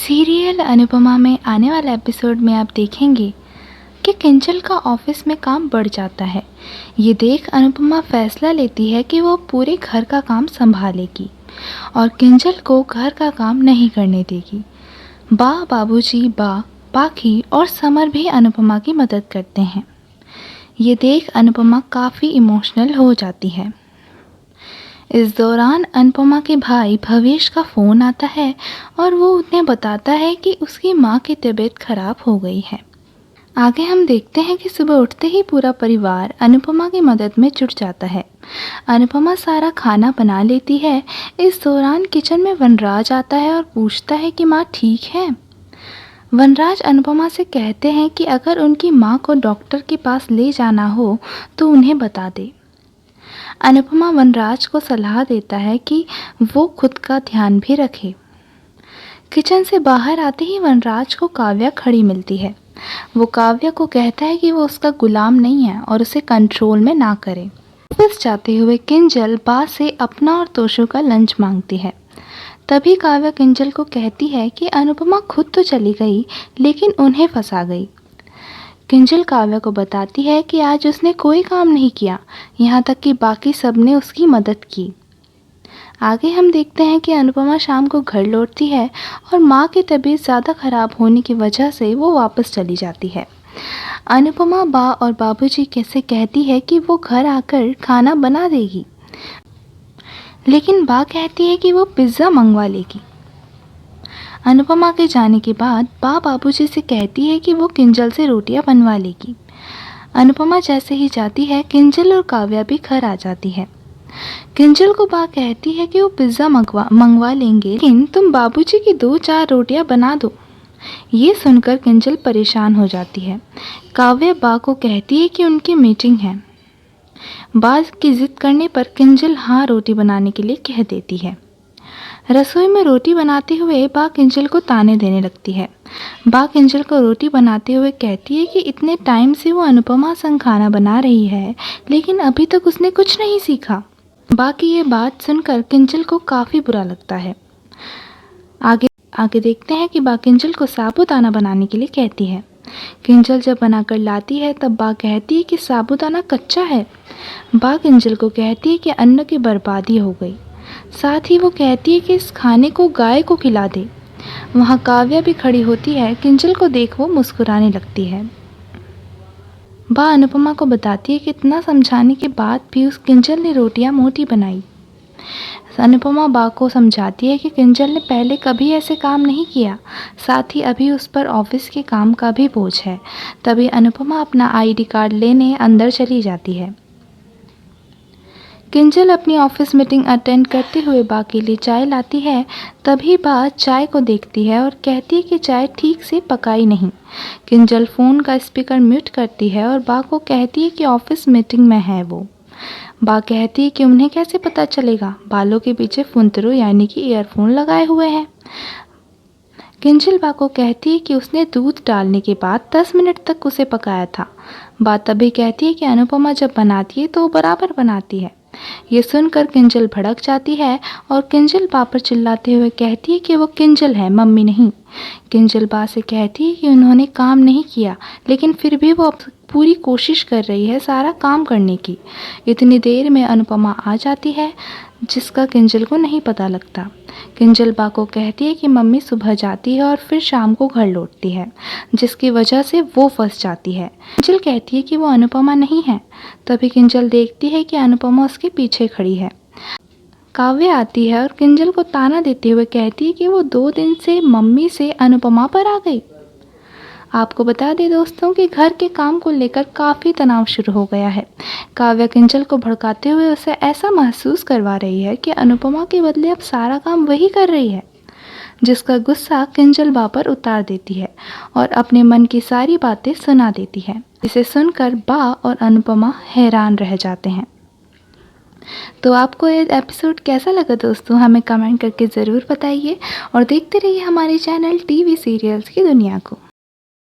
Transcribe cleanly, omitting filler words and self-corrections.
Serial Anupama में आने वाले एपिसोड में आप देखेंगे कि किंजल का ऑफिस में काम बढ़ जाता है। ये देख अनुपमा फैसला लेती है कि वो पूरे घर का काम संभालेगी और किंजल को घर का काम नहीं करने देगी। बाबूजी, पाखी और समर भी अनुपमा की मदद करते हैं। ये देख अनुपमा काफ़ी इमोशनल हो जाती है। इस दौरान अनुपमा के भाई भवेश का फ़ोन आता है और वो उन्हें बताता है कि उसकी माँ की तबीयत खराब हो गई है। आगे हम देखते हैं कि सुबह उठते ही पूरा परिवार अनुपमा की मदद में जुट जाता है। अनुपमा सारा खाना बना लेती है। इस दौरान किचन में वनराज आता है और पूछता है कि माँ ठीक है। वनराज अनुपमा से कहते हैं कि अगर उनकी माँ को डॉक्टर के पास ले जाना हो तो उन्हें बता दे। अनुपमा वनराज को सलाह देता है कि वो खुद का ध्यान भी रखे। किचन से बाहर आते ही वनराज को काव्या खड़ी मिलती है। वो काव्या को कहता है कि वो उसका गुलाम नहीं है और उसे कंट्रोल में ना करे। ऑफिस जाते हुए किंजल बा से अपना और तोशु का लंच मांगती है। तभी काव्या किंजल को कहती है कि अनुपमा खुद तो चली गई लेकिन उन्हें फंसा गई। किंजल काव्या को बताती है कि आज उसने कोई काम नहीं किया, यहाँ तक कि बाकी सब ने उसकी मदद की। आगे हम देखते हैं कि अनुपमा शाम को घर लौटती है और माँ की तबीयत ज़्यादा ख़राब होने की वजह से वो वापस चली जाती है। अनुपमा बा और बाबूजी कैसे कहती है कि वो घर आकर खाना बना देगी, लेकिन बा कहती है कि वो पिज़्ज़ा मंगवा लेगी। अनुपमा के जाने के बाद बाबूजी से कहती है कि वो किंजल से रोटियां बनवा लेगी। अनुपमा जैसे ही जाती है किंजल और काव्या भी घर आ जाती है। किंजल को बा कहती है कि वो पिज़्ज़ा मंगवा लेंगे, लेकिन तुम बाबूजी की 2-4 रोटियां बना दो। ये सुनकर किंजल परेशान हो जाती है। काव्या बा को कहती है कि उनकी मीटिंग है। बा की जिद करने पर किंजल हाँ रोटी बनाने के लिए कह देती है। रसोई में रोटी बनाते हुए बा किंजल को ताने देने लगती है। बा किंजल को रोटी बनाते हुए कहती है कि इतने टाइम से वो अनुपमा संग खाना बना रही है लेकिन अभी तक उसने कुछ नहीं सीखा। बा की ये बात सुनकर किंजल को काफ़ी बुरा लगता है। आगे देखते हैं कि बा किंजल को साबूदाना बनाने के लिए कहती है। किंजल जब बनाकर लाती है तब बा कहती है कि साबूदाना कच्चा है। बा किंजल को कहती है कि अन्न की बर्बादी हो गई। साथ ही वो कहती है कि इस खाने को गाय को खिला दे। वहाँ काव्या भी खड़ी होती है। किंजल को देख वो मुस्कुराने लगती है। बा अनुपमा को बताती है कि इतना समझाने के बाद भी उस किंजल ने रोटियां मोटी बनाई। अनुपमा बा को समझाती है कि किंजल ने पहले कभी ऐसे काम नहीं किया, साथ ही अभी उस पर ऑफिस के काम का भी बोझ है। तभी अनुपमा अपना ID कार्ड लेने अंदर चली जाती है। किंजल अपनी ऑफिस मीटिंग अटेंड करते हुए बा के लिए चाय लाती है। तभी बा चाय को देखती है और कहती है कि चाय ठीक से पकाई नहीं। किंजल फ़ोन का स्पीकर म्यूट करती है और बा को कहती है कि ऑफिस मीटिंग में है वो। बा कहती है कि उन्हें कैसे पता चलेगा, बालों के पीछे फुंतरू यानी कि ईयरफोन लगाए हुए हैं। किंजल बा को कहती है कि उसने दूध डालने के बाद 10 मिनट तक उसे पकाया था। बा तभी कहती है कि अनुपमा जब बनाती है तो वो बराबर बनाती है। ये सुनकर किंजल भड़क जाती है और किंजल बा पर चिल्लाते हुए कहती है कि वो किंजल है, मम्मी नहीं। किंजल बा से कहती है कि उन्होंने काम नहीं किया लेकिन फिर भी वो पूरी कोशिश कर रही है सारा काम करने की। इतनी देर में अनुपमा आ जाती है जिसका किंजल को नहीं पता लगता। किंजल बा को कहती है कि मम्मी सुबह जाती है और फिर शाम को घर लौटती है, जिसकी वजह से वो फंस जाती है। किंजल कहती है कि वो अनुपमा नहीं है। तभी किंजल देखती है कि अनुपमा उसके पीछे खड़ी है। काव्या आती है और किंजल को ताना देते हुए कहती है कि वो 2 दिन से मम्मी से अनुपमा पर आ गई। आपको बता दें दोस्तों कि घर के काम को लेकर काफ़ी तनाव शुरू हो गया है। काव्या किंजल को भड़काते हुए उसे ऐसा महसूस करवा रही है कि अनुपमा के बदले अब सारा काम वही कर रही है, जिसका गुस्सा किंजल बा पर उतार देती है और अपने मन की सारी बातें सुना देती है। इसे सुनकर बा और अनुपमा हैरान रह जाते हैं। तो आपको ये एपिसोड कैसा लगा दोस्तों, हमें कमेंट करके ज़रूर बताइए और देखते रहिए हमारे चैनल टीवी सीरियल्स की दुनिया को।